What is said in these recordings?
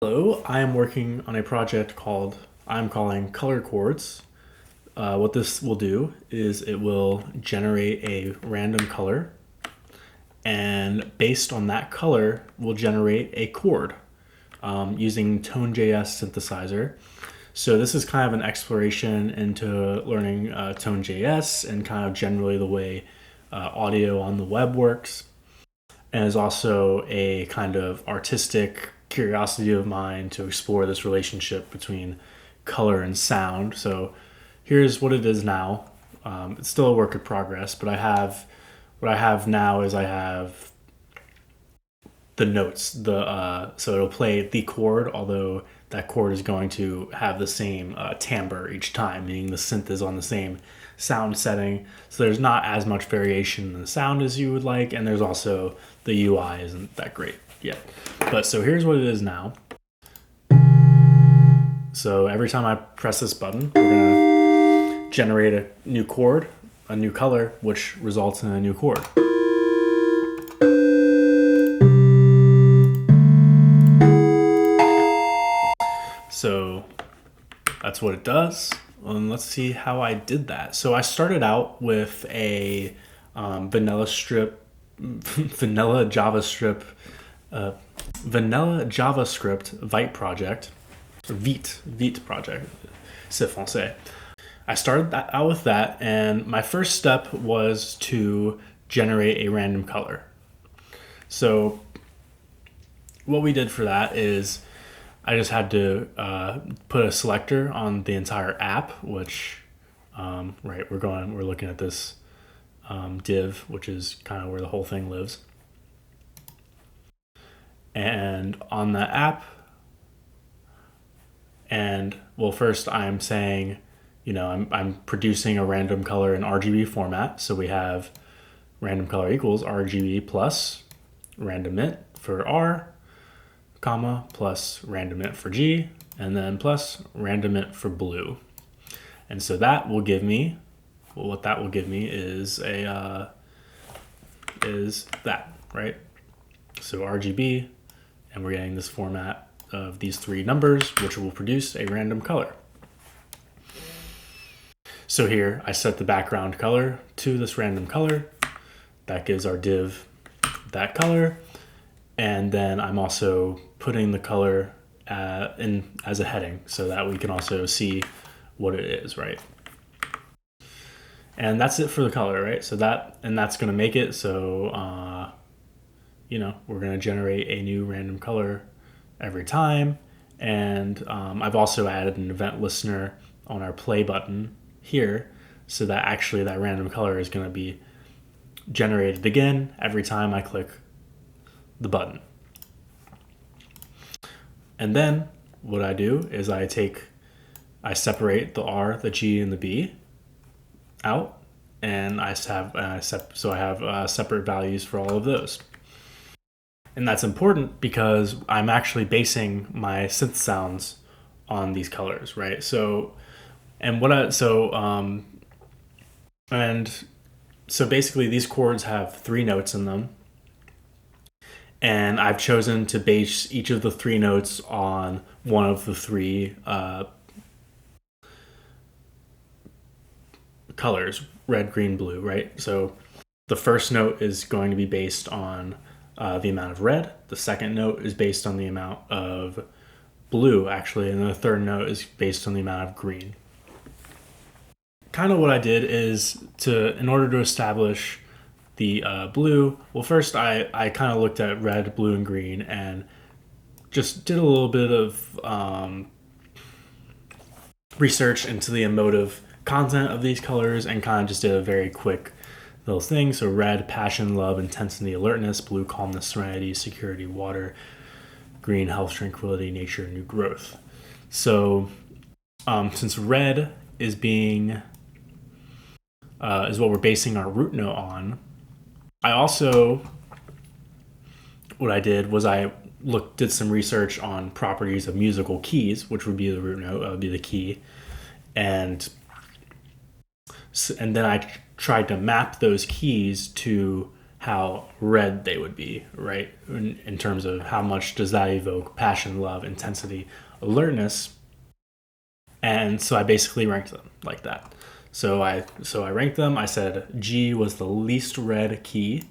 Hello, I am working on a project I'm calling Color Chords. What this will do is it will generate a random color, and based on that color, will generate a chord using tonejs synthesizer. So this is kind of an exploration into learning tonejs and kind of generally the way audio on the web works, and is also a kind of artistic curiosity of mine to explore this relationship between color and sound. So here's what it is now. It's still a work in progress, but what I have now is I have the notes. So it'll play the chord, although that chord is going to have the same timbre each time, meaning the synth is on the same sound setting. So there's not as much variation in the sound as you would like, and there's also the UI isn't that great yet. But so here's what it is now. So every time I press this button, we're gonna generate a new chord, a new color, which results in a new chord. So that's what it does. And let's see how I did that. So I started out with a vanilla JavaScript Vite project, Vite project, c'est français. I started out with that, and my first step was to generate a random color. So what we did for that is I just had to put a selector on the entire app, which, we're looking at this div, which is kind of where the whole thing lives. And on the app, first I'm saying, I'm producing a random color in RGB format. So we have random color equals RGB plus random int for R, comma, plus random int for G, and then plus random int for blue. And so that will give me, what that will give me is is that, right? So RGB, and we're getting this format of these three numbers, which will produce a random color. So here I set the background color to this random color. That gives our div that color. And then I'm also putting the color in as a heading so that we can also see what it is, right? And that's it for the color, right? So that's going to make it so, we're going to generate a new random color every time. And I've also added an event listener on our play button here so that actually that random color is going to be generated again every time I click the button. And then what I do is I separate the R, the G, and the B out, and I have separate values for all of those. And that's important because I'm actually basing my synth sounds on these colors, right? So basically these chords have 3 notes in them. And I've chosen to base each of the 3 notes on one of the 3 colors, red, green, blue, right? So the first note is going to be based on the amount of red. The second note is based on the amount of blue, actually. And the third note is based on the amount of green. Kind of what I did is in order to establish the blue, first I kind of looked at red, blue, and green and just did a little bit of research into the emotive content of these colors and kind of just did a very quick little thing. So red, passion, love, intensity, alertness; blue, calmness, serenity, security, water; green, health, tranquility, nature, new growth. So since red is what we're basing our root note on, what I did was I did some research on properties of musical keys, which would be the root note, would be the key, and then I tried to map those keys to how red they would be, right? In terms of how much does that evoke passion, love, intensity, alertness. And so I basically ranked them like that. So I ranked them. I said G was the least red key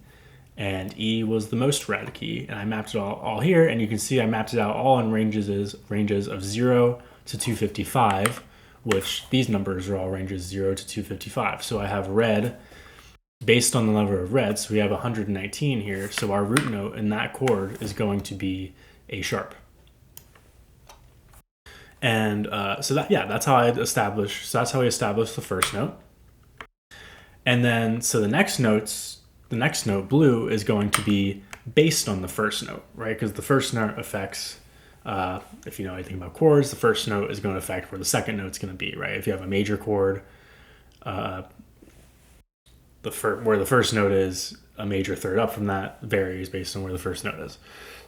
and E was the most red key. And I mapped it all here, and you can see I mapped it out all in ranges of 0 to 255, which these numbers are all ranges 0 to 255. So I have red based on the level of red, so we have 119 here. So our root note in that chord is going to be A sharp. And that's how we established the first note. And then so the next note blue is going to be based on the first note, right? Because the first note affects, if you know anything about chords, the first note is going to affect where the second note's going to be, right? If you have a major chord, where the first note is, a major third up from that varies based on where the first note is.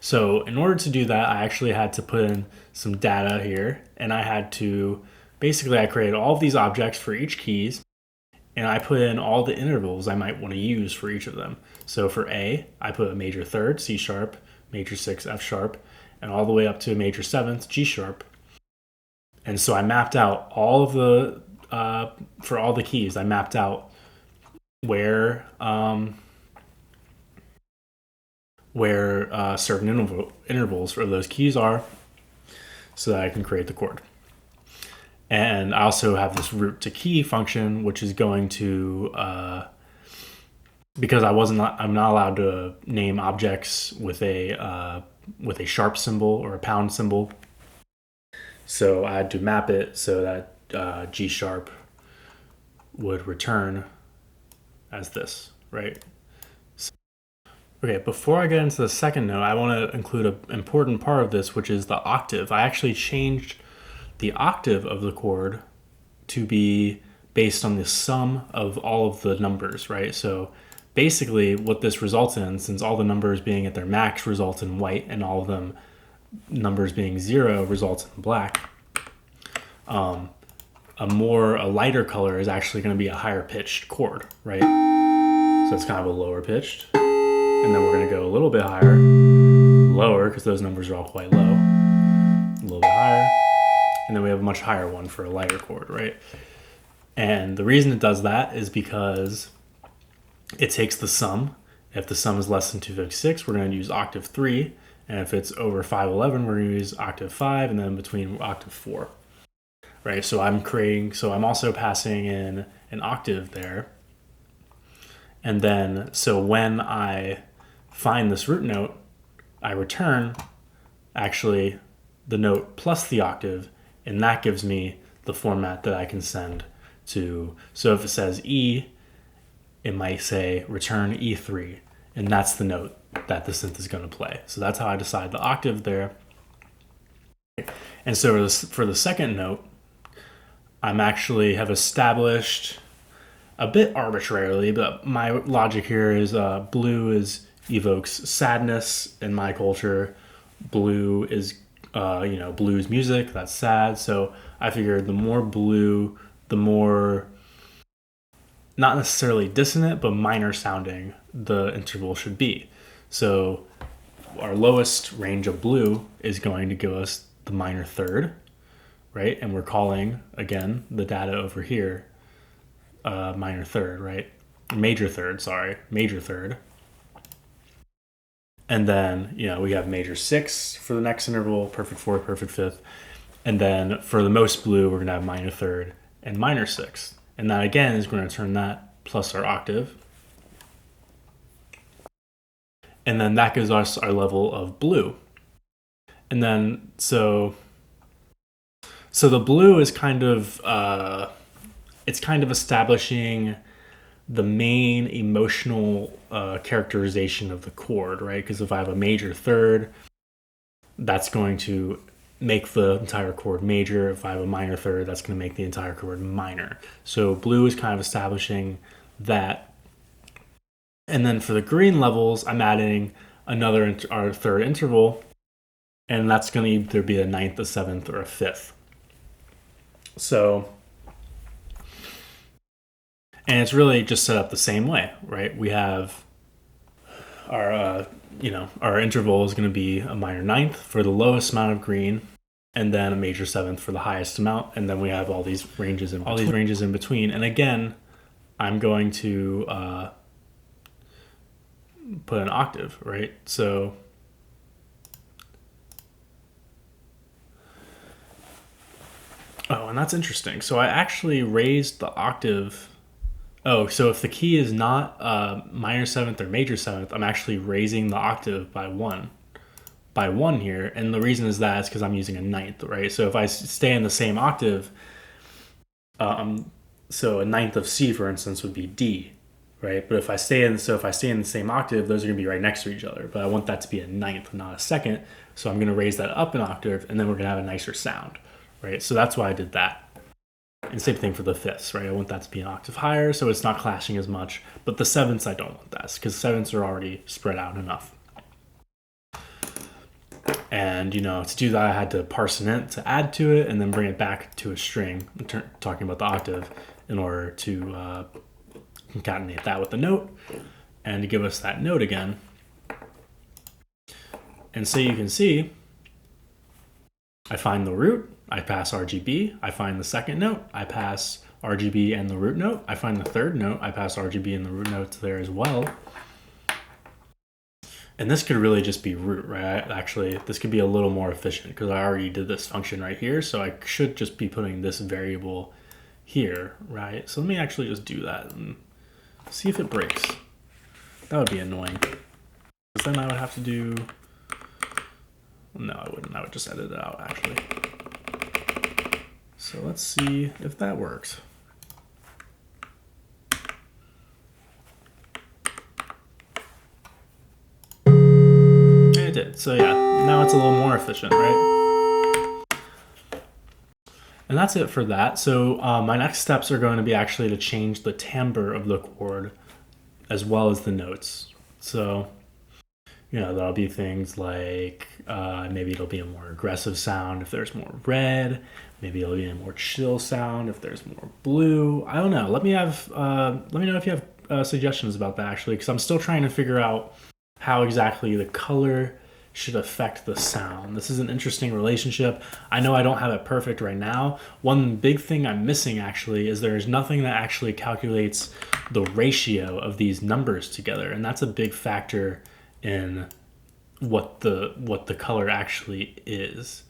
So in order to do that, I actually had to put in some data here, and I created all of these objects for each keys, and I put in all the intervals I might want to use for each of them. So for A, I put a major third, C sharp, major 6, F sharp, and all the way up to a major 7th, G sharp. And so I mapped out all of the, for all the keys, I mapped out where certain intervals for those keys are, so that I can create the chord. And I also have this root to key function, which is going to, because I'm not allowed to name objects with a sharp symbol or a pound symbol. So I had to map it so that G sharp would return as this, right? Okay, before I get into the second note, I want to include an important part of this, which is the octave. I actually changed the octave of the chord to be based on the sum of all of the numbers, right? So basically what this results in, since all the numbers being at their max results in white and all of them numbers being 0 results in black, a lighter color is actually going to be a higher pitched chord, right? So it's kind of a lower pitched. And then we're going to go a little bit higher, lower, because those numbers are all quite low, a little bit higher, and then we have a much higher one for a lighter chord, right? And the reason it does that is because it takes the sum. If the sum is less than 256, we're going to use octave 3, and if it's over 511, we're going to use octave 5, and then between octave 4, right? So I'm also passing in an octave there. And then, so when I find this root note, I return actually the note plus the octave, and that gives me the format that I can send to. So if it says E, it might say return E3, and that's the note that the synth is going to play. So that's how I decide the octave there. And so for the second note, I'm actually have established a bit arbitrarily, but my logic here is blue evokes sadness in my culture. Blue is, blues music, that's sad. So I figured the more blue, the more not necessarily dissonant, but minor sounding the interval should be. So our lowest range of blue is going to give us the minor third, right? And we're calling, again, the data over here, minor third, right? Major third. And then, we have major 6 for the next interval, perfect 4th, perfect 5th. And then for the most blue, we're going to have minor third and minor 6th. And that, again, is going to turn that plus our octave. And then that gives us our level of blue. And then, so the blue is kind of, it's kind of establishing the main emotional characterization of the chord, right? Because if I have a major third, that's going to make the entire chord major. If I have a minor third, that's going to make the entire chord minor. So blue is kind of establishing that. And then for the green levels, I'm adding our third interval, and that's going to either be a 9th, a 7th, or a 5th. So, and it's really just set up the same way, right? We have our interval is going to be a minor ninth for the lowest amount of green, and then a major seventh for the highest amount, and then we have all these ranges in between. And again, I'm going to put an octave, right? So and that's interesting. So I actually raised the octave. Oh, so if the key is not minor seventh or major seventh, I'm actually raising the octave by one here. And the reason is that is because I'm using a ninth, right? So if I stay in the same octave, so a ninth of C, for instance, would be D, right? But if I stay in the same octave, those are going to be right next to each other. But I want that to be a ninth, not a second. So I'm going to raise that up an octave, and then we're going to have a nicer sound, right? So that's why I did that. And same thing for the fifths, right? I want that to be an octave higher, so it's not clashing as much. But the sevenths, I don't want that, because sevenths are already spread out enough. And, to do that, I had to parse an int to add to it, and then bring it back to a string, talking about the octave, in order to concatenate that with the note, and to give us that note again. And so you can see, I find the root, I pass RGB, I find the second note, I pass RGB and the root note, I find the third note, I pass RGB and the root notes there as well. And this could really just be root, right? Actually, this could be a little more efficient because I already did this function right here, so I should just be putting this variable here, right? So let me actually just do that and see if it breaks. That would be annoying, because then I would have to do... No, I wouldn't. I would just edit it out, actually. So let's see if that works. And it did. So yeah, now it's a little more efficient, right? And that's it for that. So my next steps are going to be actually to change the timbre of the chord as well as the notes. So, that'll be things like maybe it'll be a more aggressive sound if there's more red. Maybe it'll be a more chill sound if there's more blue. I don't know. Let me know if you have suggestions about that, actually, because I'm still trying to figure out how exactly the color should affect the sound. This is an interesting relationship. I know I don't have it perfect right now. One big thing I'm missing, actually, is there's nothing that actually calculates the ratio of these numbers together, and that's a big factor in what the color actually is,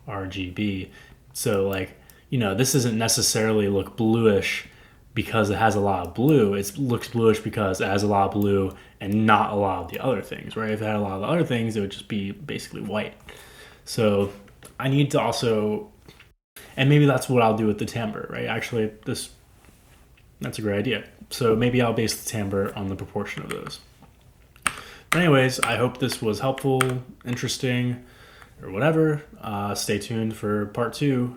RGB. So this isn't necessarily look bluish because it has a lot of blue. It looks bluish because it has a lot of blue and not a lot of the other things, right? If it had a lot of the other things, it would just be basically white. So I need to also, and maybe that's what I'll do with the timbre, right? Actually, that's a great idea. So maybe I'll base the timbre on the proportion of those. Anyways, I hope this was helpful, interesting, or whatever. Stay tuned for part 2.